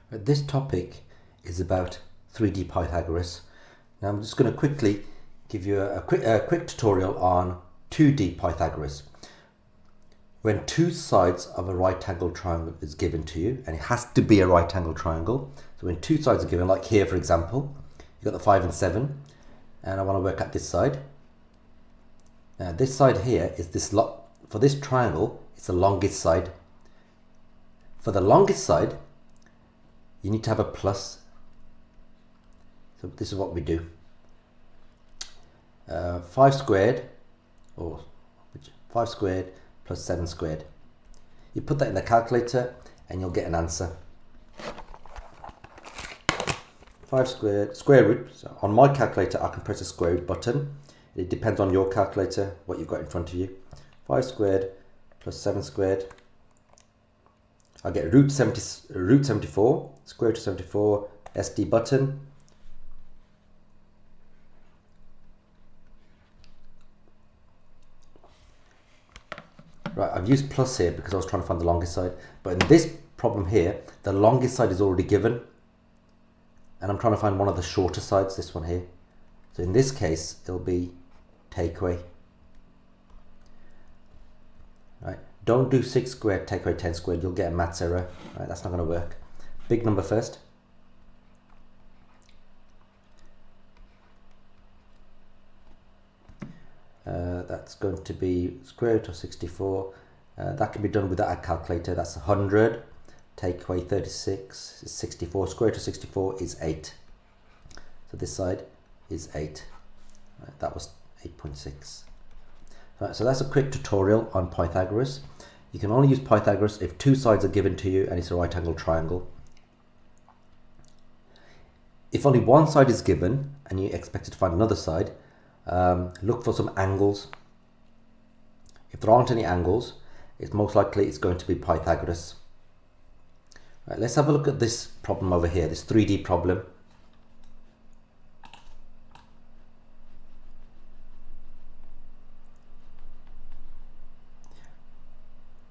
This topic is about 3D Pythagoras. Now I'm just going to quickly give you a quick tutorial on 2D Pythagoras. When two sides of a right angle triangle is given to you, and it has to be a right angle triangle, so when two sides are given, like here for example, you've got the 5 and 7, and I want to work at this side. Now this side here is for this triangle, it's the longest side. For the longest side, you need to have a plus. So this is what we do. 5 squared, or 5 squared plus 7 squared. You put that in the calculator and you'll get an answer. 5 squared, square root. So on my calculator I can press the square root button. It depends on your calculator, what you've got in front of you. 5 squared plus 7 squared. I get root 74, square root of 74, SD button. Right, I've used plus here because I was trying to find the longest side. But in this problem here, the longest side is already given. And I'm trying to find one of the shorter sides, this one here. So in this case, it'll be take away. Right, don't do 6 squared, take away 10 squared, you'll get a maths error. Right, that's not going to work. Big number first. That's going to be square root of 64. That can be done without a calculator. That's 100. Take away 36 is 64. Square root of 64 is 8. So this side is 8. Right, that was 8.6. Right, so that's a quick tutorial on Pythagoras. You can only use Pythagoras if two sides are given to you and it's a right angle triangle. If only one side is given and you expect to find another side, look for some angles. If there aren't any angles, it's most likely it's going to be Pythagoras. Right, let's have a look at this problem over here, this 3D problem.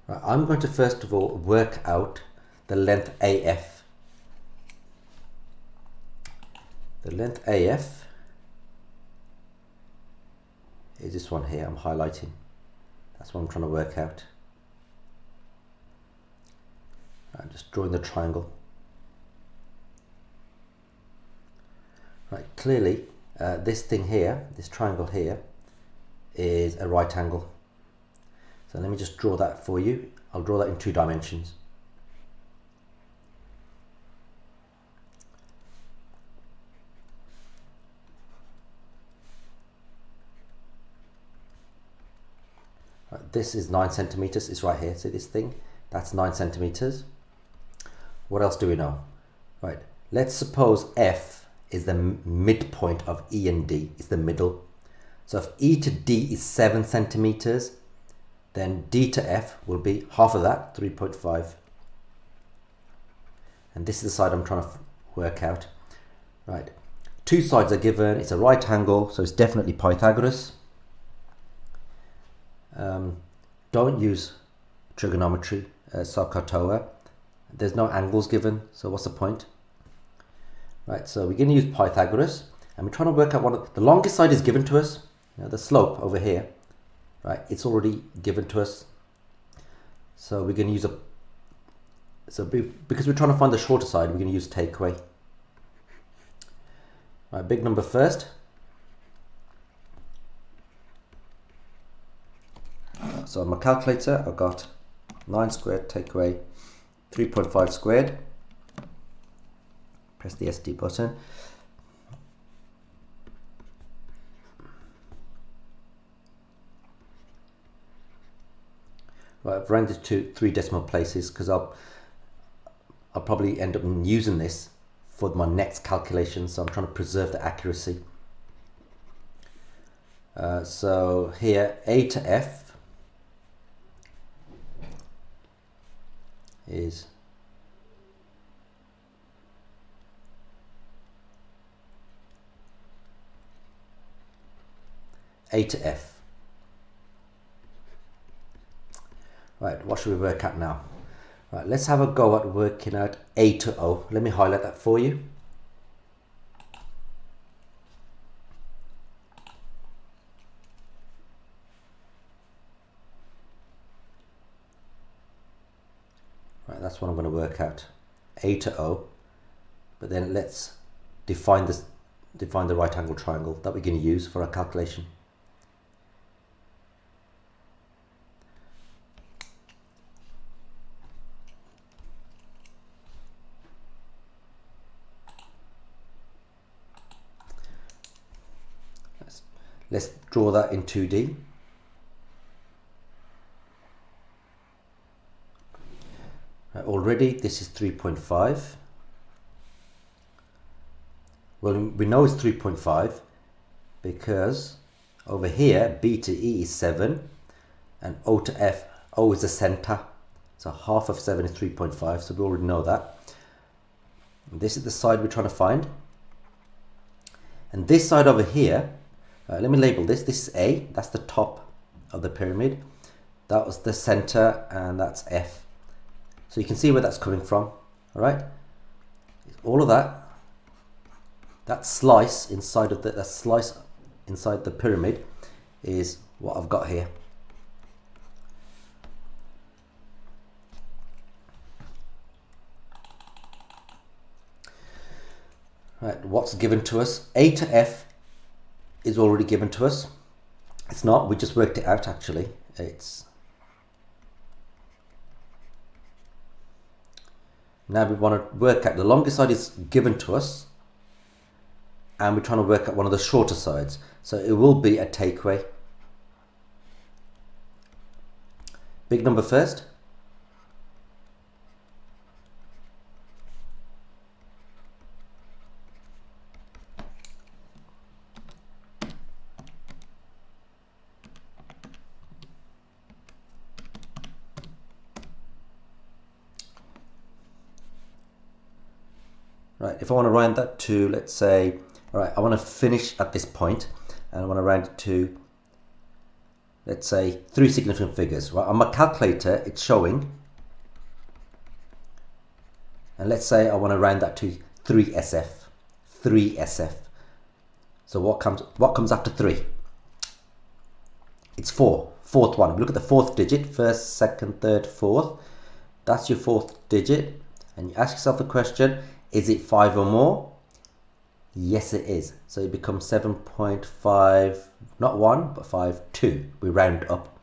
Right, I'm going to first of all work out the length AF. The length AF is this one here, I'm highlighting. That's what I'm trying to work out. I'm just drawing the triangle. Right, clearly this thing here, this triangle here, is a right angle. So let me just draw that for you. I'll draw that in 2 dimensions. Right, this is 9 centimeters. It's right here. See this thing? That's 9 centimeters. What else do we know? Right, let's suppose F is the midpoint of E and D. It's the middle. So if E to D is 7 centimeters, then D to F will be half of that, 3.5. And this is the side I'm trying to work out. Right, two sides are given, it's a right angle, so it's definitely Pythagoras. Don't use trigonometry, SOHCAHTOA. There's no angles given, so what's the point? Right, so we're going to use Pythagoras, and we're trying to work out the longest side is given to us, the slope over here. Right, it's already given to us, so we're going to use because we're trying to find the shorter side, we're going to use take away. Right, big number first. So on my calculator, I've got 9 squared take away 3.5 squared. Press the SD button. Right, I've rounded to 3 decimal places because I'll probably end up using this for my next calculation, so I'm trying to preserve the accuracy. So here A to F is A to F. Right, what should we work at now? Right, let's have a go at working out A to O. Let me highlight that for you. Right, that's what I'm going to work out, A to O. But then let's define the right angle triangle that we're going to use for our calculation. Let's draw that in 2D. Already this is 3.5. Well, we know it's 3.5 because over here B to E is 7 and O to F, O is the center, so half of 7 is 3.5, so we already know that. And this is the side we're trying to find. And this side over here, let me label this. This is A, that's the top of the pyramid. That was the center, and that's F. So you can see where that's coming from, all right? All of that slice inside of the pyramid is what I've got here. Right, what's given to us? A to F is already given to us. It's not, we just worked it out actually. Now we want to work out, the longest side is given to us, and we're trying to work out one of the shorter sides. So it will be a takeaway. Big number first. Right, if I want to round that to, let's say, all right, I want to finish at this point, and I want to round it to, let's say, 3 significant figures. Right, on my calculator, it's showing, and let's say I want to round that to 3SF. 3SF. So what comes after 3? It's 4. Fourth one. Look at the fourth digit. First, second, third, fourth. That's your fourth digit. And you ask yourself the question, is it 5 or more? Yes, it is. So it becomes 7.5, not 1, but 5, 2. We round up.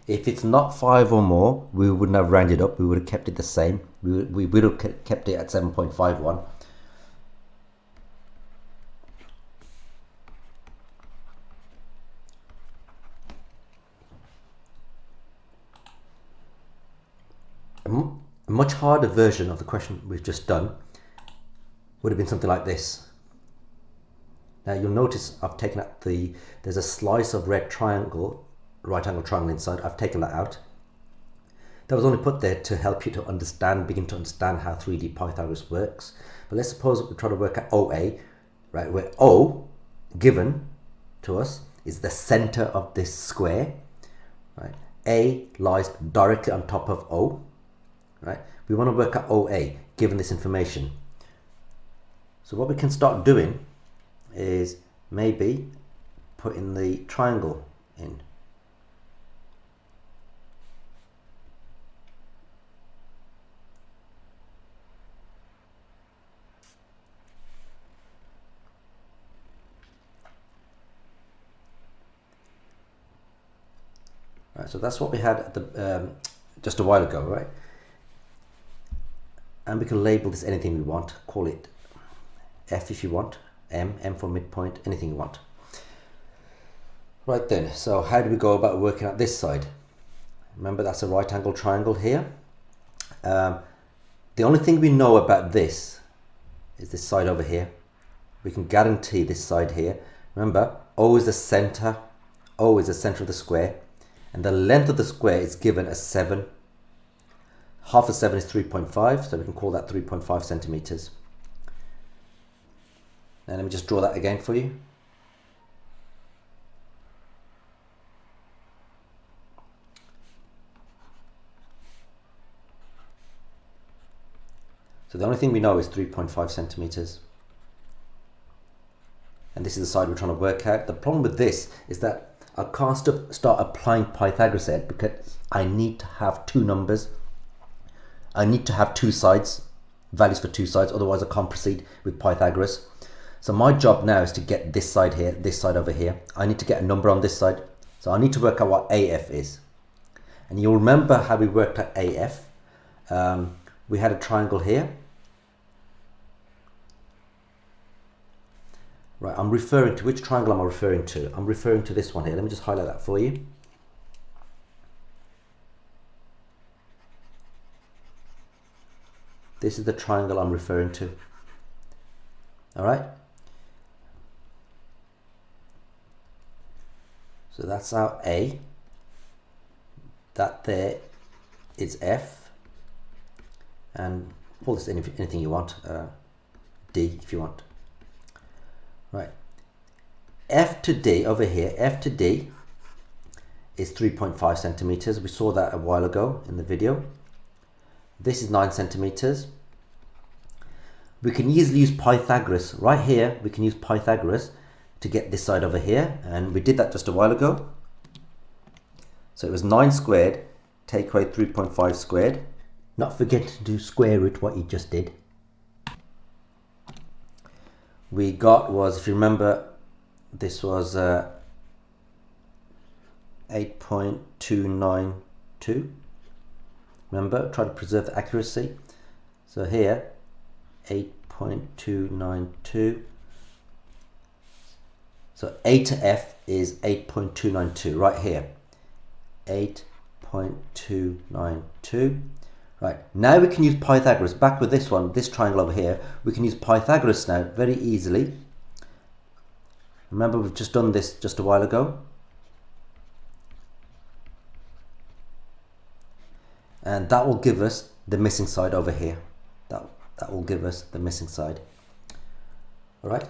If it's not 5 or more, we wouldn't have rounded up. We would have kept it the same. We would have kept it at 7.51. A much harder version of the question we've just done would have been something like this. Now you'll notice I've taken out there's a slice of red triangle, right angle triangle inside. I've taken that out. That was only put there to help you to begin to understand how 3D Pythagoras works. But let's suppose we try to work out OA, right, where O, given to us, is the center of this square, right? A lies directly on top of O, right? We want to work out OA, given this information. So what we can start doing is maybe putting the triangle in. Right, so that's what we had at the just a while ago, right? And we can label this anything we want. Call it F if you want, M for midpoint, anything you want. Right then, so how do we go about working out this side? Remember, that's a right angle triangle here. The only thing we know about this is this side over here. We can guarantee this side here. Remember, O is the center. O is the center of the square. And the length of the square is given as 7. Half of 7 is 3.5, so we can call that 3.5 centimeters. Now let me just draw that again for you. So the only thing we know is 3.5 centimeters. And this is the side we're trying to work out. The problem with this is that I can't start applying Pythagoras here because I need to have two numbers. I need to have two sides, values for two sides, otherwise I can't proceed with Pythagoras. So my job now is to get this side here, this side over here. I need to get a number on this side. So I need to work out what AF is. And you'll remember how we worked out AF. We had a triangle here. Right, I'm referring to, which triangle am I referring to? I'm referring to this one here. Let me just highlight that for you. This is the triangle I'm referring to. All right. So that's our A. That there is F. And call this anything you want. D if you want. Right. F to D over here, F to D is 3.5 centimeters. We saw that a while ago in the video. This is 9 centimeters. We can easily use Pythagoras. Right here, we can use Pythagoras to get this side over here. And we did that just a while ago. So it was 9 squared, take away 3.5 squared. Not forget to square root what you just did. We got was, if you remember, this was 8.292. Remember, try to preserve the accuracy. So here, 8.292. So A to F is 8.292 right here. 8.292. Right, now we can use Pythagoras. Back with this one, this triangle over here, we can use Pythagoras now very easily. Remember, we've just done this just a while ago. And that will give us the missing side over here. That will give us the missing side. All right.